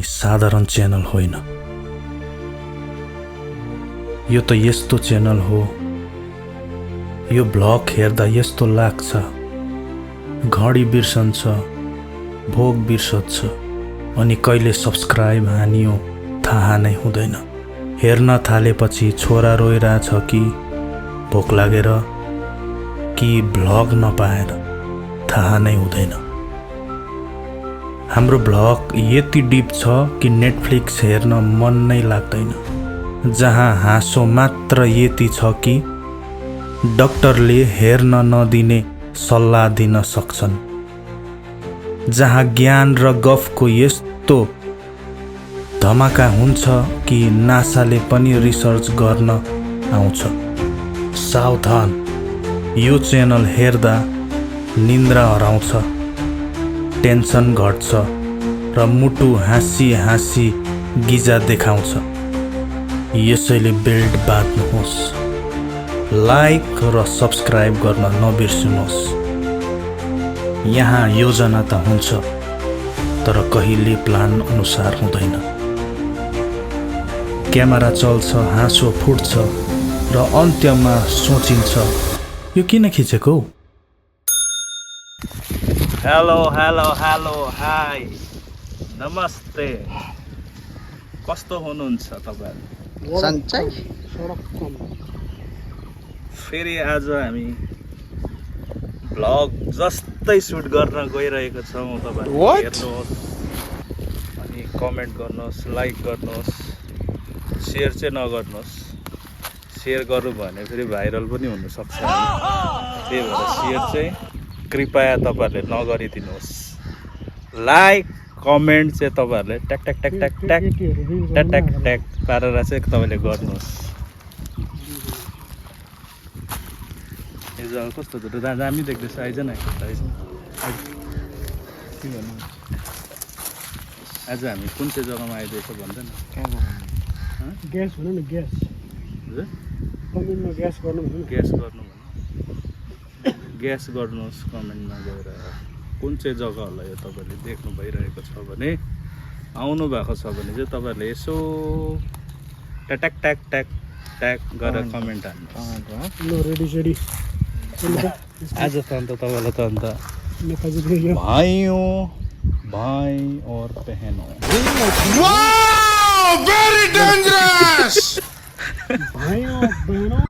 साधारण च्यानल होइन। यो त यस्तो च्यानल हो, यो भ्लग हेर्दा यस्तो लाग्छ घडी बिर्सन्छ, भोग बिर्सन्छ, अनि कहिले सब्सक्राइब हानियो थाहा नै हुँदैन। हेर्न थालेपछि छोरा रोइरहेछ कि भोक लागेर कि भ्लग नपाएर थाहा नै हुँदैन। हाम्रो भ्लग यति डिप छ कि नेटफ्लिक्स हेर्न मन नै लाग्दैन। जहाँ हाँसो मात्र यति छ कि डाक्टरले हेर्न नदिने सल्लाह दिन सक्छन्। जहाँ ज्ञान र गफको यस्तो धमाका हुन्छ कि नासाले पनि रिसर्च गर्न आउँछ। सावधान, यो च्यानल हेर्दा निन्द्रा हराउँछ, टेन्सन घट्छ र मुटु हाँसी हाँसी गिजा देखाउँछ। यसैले बेल्ट बाँध्नुहोस्, लाइक र सब्सक्राइब गर्न नबिर्सनुहोस्। यहाँ योजना त हुन्छ तर कहिले प्लान अनुसार हुँदैन। क्यामेरा चल्छ, हाँसो फुट्छ र अन्त्यमा सोचिन्छ यो किन खिचेको। हेलो हेलो हेलो हाई नमस्ते, कस्तो हुनुहुन्छ तपाईहरु? सन्चै फेरि आज हामी भ्लग जस्तै सुट गर्न गइरहेको छौँ। तपाईहरु हेर्नुहोस् अनि कमेन्ट गर्नुहोस्, लाइक गर्नुहोस्, सेयर चाहिँ नगर्नुहोस्। सेयर गर्नु भने फेरि भाइरल पनि हुनसक्छ, त्यही भएर सेयर चाहिँ कृपया तपाईहरुले नगरिदिनुहोस्। लाइक कमेन्ट चाहिँ तपाईहरुले ट्याक ट्याक ट्याक ट्याक ट्याक ट्याक ट्याक ट्याक पारेर चाहिँ तपाईले गर्नुहोस्। यो जग्गा कस्तो छ? दामी देख्दैछ। आइज न, आइज के भन्नु। आज हामी कुन चाहिँ जग्गामा आइदिएछ भन्दैन? ग्यास भन्नु न, ग्यास कमेन्टमा ग्यास गर्नु भन्नु। ग्यास गर्नु भन्नु, ग्यास गर्नुहोस् कमेन्टमा गएर। कुन चाहिँ जग्गा होला यो तपाईँले देख्नु भइरहेको छ भने, आउनु भएको छ भने चाहिँ तपाईँहरूले यसो ट्याक ट्याक ट्याक ट्याक गरेर कमेन्ट हाल्नु। रेडी सेडी आज त अन्त तपाईँलाई त अन्त भाइयों भाइ और बहनों, Wow! Very dangerous! भाइयों बहनों